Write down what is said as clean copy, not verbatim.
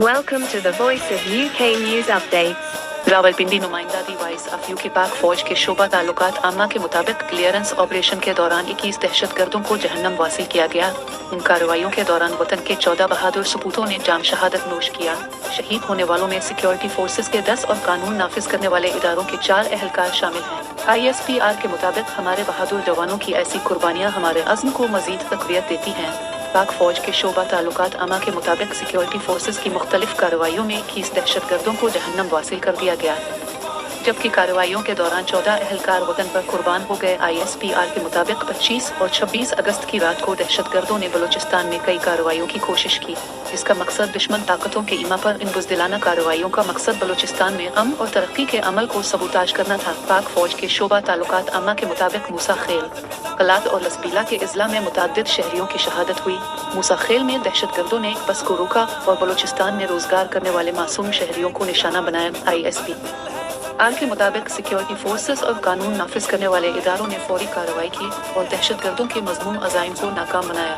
Welcome to the Voice of UK News Updates. Rawalpindi नुमाइंदा vice of UK पाक फौज के शोबा ताल्लुकात आमा के मुताबिक क्लियरेंस ऑपरेशन के दौरान 21 दहशतगर्दों को जहन्नम वासिल किया गया। उन कार्रवाइयों के दौरान वतन के 14 बहादुर सपूतों ने जाम शहादत नोश किया। शहीद होने वालों में सिक्योरिटी फोर्सेस के 10 और कानून नाफिज करने वाले इदारों के 4 एहलकार शामिल हैं। ISPR के मुताबिक हमारे बहादुर जवानों की ऐसी कुर्बानियां हमारे अज़्म को मजीद तक़वियत देती हैं। पाक फौज के शोबा ताल्लुकात आमा के मुताबिक सिक्योरिटी फोर्सेस की मुख्तलिफ कार्रवाइयों में 21 दहशतगर्दों को जहन्नम वासिल कर दिया गया, जबकि कार्रवाइयों के दौरान 14 एहलकार वतन पर कुर्बान हो गए। ISPR के मुताबिक 25 और 26 अगस्त की रात को दहशतगर्दों ने बलूचिस्तान में कई कार्रवाइयों की कोशिश की, जिसका मकसद दुश्मन ताकतों के ईमा पर इन बुज़दिलाना कार्रवाइयों का मकसद बलूचिस्तान में अमन और तरक्की के अमल को सबूताज करना था। पाक फौज के शोबा ताल्लुकात आमा के मुताबिक मूसा खेल, कलात और लसबीला के इज़ला में मुतअद्दिद शहरियों की शहादत हुई। मूसा खेल में दहशतगर्दों ने एक बस को रोका और बलूचिस्तान में रोजगार करने वाले मासूम शहरियों को निशाना बनाया। ISPR के मुताबिक सिक्योरिटी फोर्सेस और कानून नाफिज करने वाले इदारों ने फौरी कार्रवाई की और दहशतगर्दों के मज़मूम अज़ाइम को नाकाम बनाया।